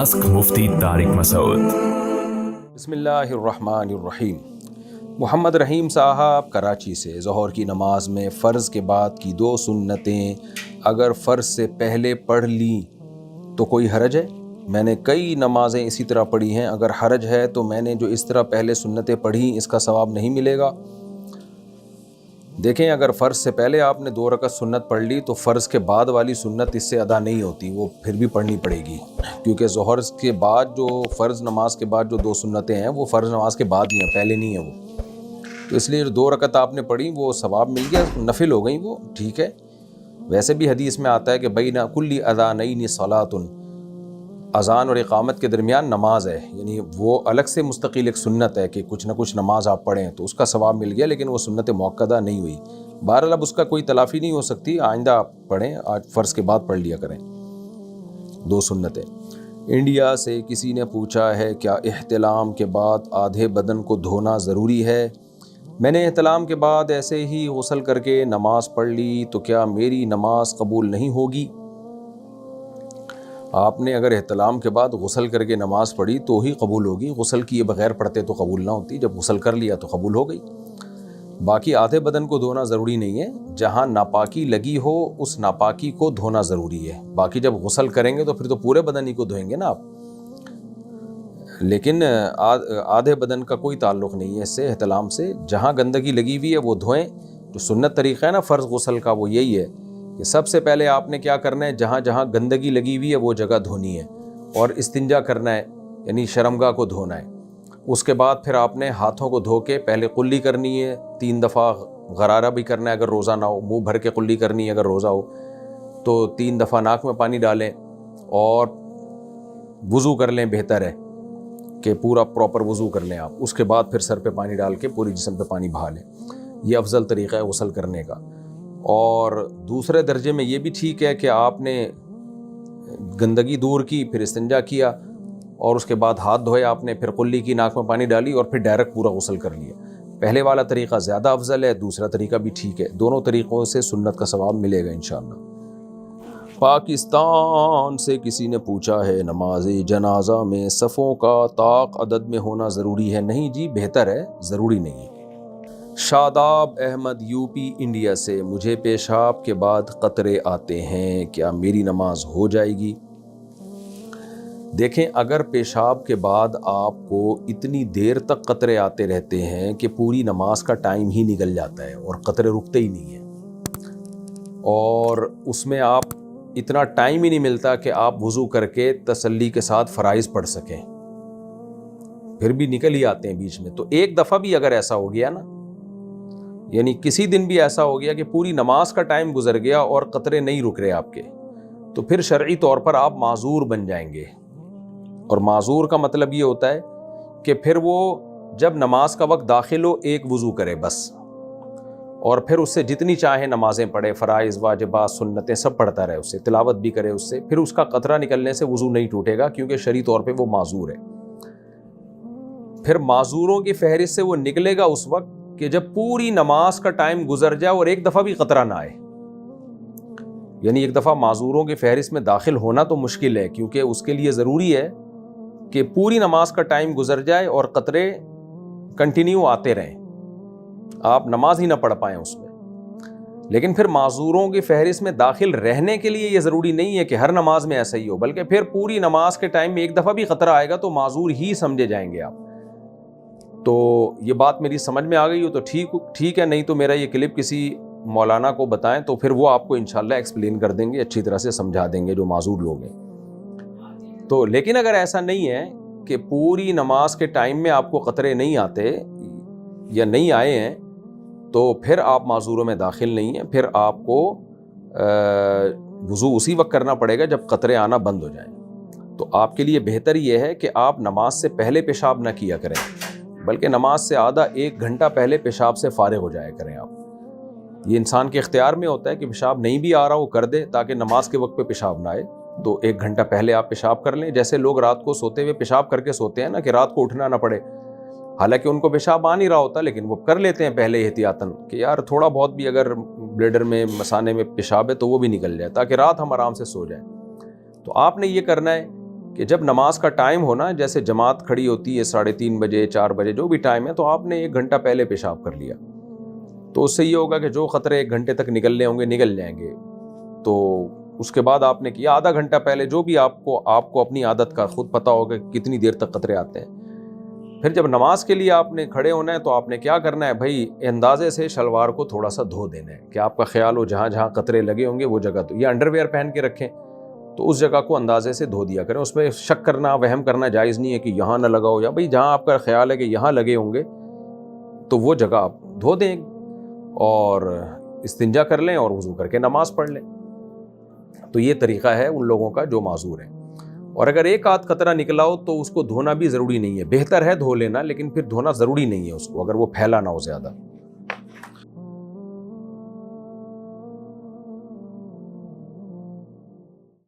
Ask Mufti Tariq Masood. बिस्मिल्लाहिर्रहमानिर्रहीम। मोहम्मद रहीम साहब कराची से ज़ोहर की नमाज में फ़र्ज़ के बाद की दो सुन्नतें अगर फ़र्ज़ से पहले पढ़ ली तो कोई हरज है? मैंने कई नमाज़ें इसी तरह पढ़ी हैं, अगर हरज है तो मैंने जो इस तरह पहले सुन्नतें पढ़ी इसका सवाब नहीं मिलेगा? देखें, अगर फ़र्ज़ से पहले आपने 2 रकत सुन्नत पढ़ ली तो फ़र्ज़ के बाद वाली सुन्नत इससे अदा नहीं होती, वो फिर भी पढ़नी पड़ेगी, क्योंकि ज़ोहर के बाद जो फ़र्ज़ नमाज के बाद जो 2 सुन्नतें हैं वो फ़र्ज़ नमाज के बाद ही हैं, पहले नहीं है वो। तो इसलिए जो 2 रकत आपने पढ़ी वो सवाब मिल गया, नफिल हो गई वो, ठीक है। वैसे भी हदीस में आता है कि बैना कुल्ली अज़ानैनि सलातुन, अज़ान और इक़ामत के दरमियान नमाज है, यानी वो अलग से मुस्तकिल एक सुन्नत है कि कुछ ना कुछ नमाज आप पढ़ें तो उसका सवाब मिल गया, लेकिन वो सुन्नत मुअक्कदा नहीं हुई। बहरहाल अब उसका कोई तलाफ़ी नहीं हो सकती, आइंदा आप पढ़ें, आज फ़र्ज़ के बाद पढ़ लिया करें 2 सुन्नतें। इंडिया से किसी ने पूछा है, क्या इहतिलाम के बाद आधे बदन को धोना ज़रूरी है? मैंने इहतिलाम के बाद ऐसे ही गुस्ल करके नमाज़ पढ़ ली तो क्या मेरी नमाज कबूल नहीं होगी? आपने अगर इहतिलाम के बाद गुस्ल करके नमाज़ पढ़ी तो ही कबूल होगी, गुस्ल किए बग़ैर पढ़ते तो कबूल ना होती, जब गुस्ल कर लिया तो कबूल हो गई। बाकी आधे बदन को धोना ज़रूरी नहीं है, जहाँ नापाकी लगी हो उस नापाकी को धोना ज़रूरी है। बाकी जब गुस्ल करेंगे तो फिर तो पूरे बदन ही को धोएंगे ना आप, लेकिन आधे बदन का कोई ताल्लुक़ नहीं है इससे, इहतिलाम से। जहाँ गंदगी लगी हुई है वो धोएं। जो सुन्नत तरीक़ा है ना फ़र्ज़ गुस्ल का, वो यही है कि सबसे पहले आपने क्या करना है, जहाँ जहाँ गंदगी लगी हुई है वो जगह धोनी है और इस्तिंजा करना है, यानी शर्मगाह को धोना है। उसके बाद फिर आपने हाथों को धो के पहले कुल्ली करनी है, 3 दफ़ा गरारा भी करना है अगर रोज़ा ना हो, मुँह भर के कुल्ली करनी है अगर रोज़ा हो तो 3 दफ़ा नाक में पानी डालें और वज़ू कर लें, बेहतर है कि पूरा प्रॉपर वज़ू कर लें आप। उसके बाद फिर सर पे पानी डाल के पूरी जिस्म पे पानी बहा लें, ये अफजल तरीक़ा है गुस्ल करने का। और दूसरे दर्जे में ये भी ठीक है कि आपने गंदगी दूर की, फिर इस्तिंजा किया और उसके बाद हाथ धोए आपने, फिर कुल्ली की, नाक में पानी डाली और फिर डायरेक्ट पूरा गुस्ल कर लिया। पहले वाला तरीक़ा ज़्यादा अफजल है, दूसरा तरीक़ा भी ठीक है। दोनों तरीक़ों से सुन्नत का सवाब मिलेगा इंशाअल्लाह। पाकिस्तान से किसी ने पूछा है, नमाज जनाजा में सफ़ों का ताक अदद में होना ज़रूरी है? नहीं जी, बेहतर है, ज़रूरी नहीं है। शादाब अहमद यूपी इंडिया से, मुझे पेशाब के बाद क़तरे आते हैं, क्या मेरी नमाज हो जाएगी? देखें, अगर पेशाब के बाद आपको इतनी देर तक क़तरे आते रहते हैं कि पूरी नमाज का टाइम ही निकल जाता है और क़तरे रुकते ही नहीं हैं, और उसमें आप इतना टाइम ही नहीं मिलता कि आप वज़ू करके तसल्ली के साथ फ़राइज़ पढ़ सकें, फिर भी निकल ही आते हैं बीच में, तो एक दफ़ा भी अगर ऐसा हो गया ना, यानी किसी दिन भी ऐसा हो गया कि पूरी नमाज का टाइम गुजर गया और क़तरे नहीं रुक रहे आपके, तो फिर शरई तौर पर आप माज़ूर बन जाएंगे। और माज़ूर का मतलब ये होता है कि फिर वो जब नमाज का वक्त दाखिल हो एक वज़ू करे बस, और फिर उससे जितनी चाहे नमाज़ें पढ़े, फ़राइज़, वाजिबात, सुन्नतें सब पढ़ता रहे, उससे तिलावत भी करे, उससे फिर उसका क़तरा निकलने से वज़ू नहीं टूटेगा, क्योंकि शरई तौर पे वो माज़ूर है। फिर माज़ूरों की फहरिस्त से वो निकलेगा उस वक्त कि जब पूरी नमाज का टाइम गुजर जाए और एक दफ़ा भी क़तरा ना आए। यानी एक दफ़ा माज़ूरों की फहरिस्त में दाखिल होना तो मुश्किल है, क्योंकि उसके लिए ज़रूरी है कि पूरी नमाज का टाइम गुजर जाए और क़तरे कंटिन्यू आते रहें, आप नमाज ही ना पढ़ पाएँ उसमें। लेकिन फिर माज़ूरों की फहरिस्त में दाखिल रहने के लिए ये ज़रूरी नहीं है कि हर नमाज में ऐसा ही हो, बल्कि फिर पूरी नमाज के टाइम में एक दफ़ा भी क़तरा आएगा तो माज़ूर ही समझे जाएंगे आप। तो ये बात मेरी समझ में आ गई हो तो ठीक है, नहीं तो मेरा ये क्लिप किसी मौलाना को बताएं तो फिर वो आपको इंशाल्लाह एक्सप्लेन कर देंगे, अच्छी तरह से समझा देंगे जो माज़ूर लोग हैं। तो लेकिन अगर ऐसा नहीं है कि पूरी नमाज के टाइम में आपको क़तरे नहीं आते या नहीं आए हैं, तो फिर आप माज़ूरों में दाखिल नहीं हैं, फिर आपको वज़ू उसी वक्त करना पड़ेगा जब क़तरे आना बंद हो जाएं। तो आपके लिए बेहतर ये है कि आप नमाज से पहले पेशाब ना किया करें, बल्कि नमाज से आधा 1 घंटा पहले पेशाब से फ़ारिग हो जाया करें आप। ये इंसान के इख्तियार में होता है कि पेशाब नहीं भी आ रहा हो कर दे, ताकि नमाज के वक्त पे पेशाब ना आए। तो 1 घंटा पहले आप पेशाब कर लें। जैसे लोग रात को सोते हुए पेशाब करके सोते हैं ना, कि रात को उठना ना पड़े, हालांकि उनको पेशाब आ नहीं रहा होता, लेकिन वो कर लेते हैं पहले एहतियातन कि यार थोड़ा बहुत भी अगर ब्लेडर में, मसाने में पेशाब है तो वो भी निकल जाए, ताकि रात हम आराम से सो जाएं। तो आपने ये करना है کہ جب نماز کا ٹائم ہونا، جیسے جماعت کھڑی ہوتی ہے 3:30 بجے 4 بجے جو بھی ٹائم ہے، تو آپ نے 1 گھنٹہ پہلے پیشاب کر لیا، تو اس سے یہ ہوگا کہ جو قطرے 1 گھنٹے تک نکلنے ہوں گے نکل جائیں گے. تو اس کے بعد آپ نے کیا آدھا گھنٹہ پہلے، جو بھی آپ کو اپنی عادت کا خود پتہ ہوگا کہ کتنی دیر تک قطرے آتے ہیں. پھر جب نماز کے لیے آپ نے کھڑے ہونا ہے تو آپ نے کیا کرنا ہے بھائی، اندازے سے شلوار کو تھوڑا سا دھو دینا ہے کہ آپ کا خیال ہو جہاں جہاں قطرے لگے ہوں گے وہ جگہ، تو یہ انڈر ویئر پہن کے رکھیں تو اس جگہ کو اندازے سے دھو دیا کریں. اس میں شک کرنا وہم کرنا جائز نہیں ہے کہ یہاں نہ لگاؤ، یا بھائی جہاں آپ کا خیال ہے کہ یہاں لگے ہوں گے تو وہ جگہ آپ دھو دیں اور استنجا کر لیں اور وضو کر کے نماز پڑھ لیں. تو یہ طریقہ ہے ان لوگوں کا جو معذور ہیں. اور اگر 1 آدھ قطرہ نکلا ہو تو اس کو دھونا بھی ضروری نہیں ہے، بہتر ہے دھو لینا، لیکن پھر دھونا ضروری نہیں ہے اس کو، اگر وہ پھیلا نہ ہو زیادہ.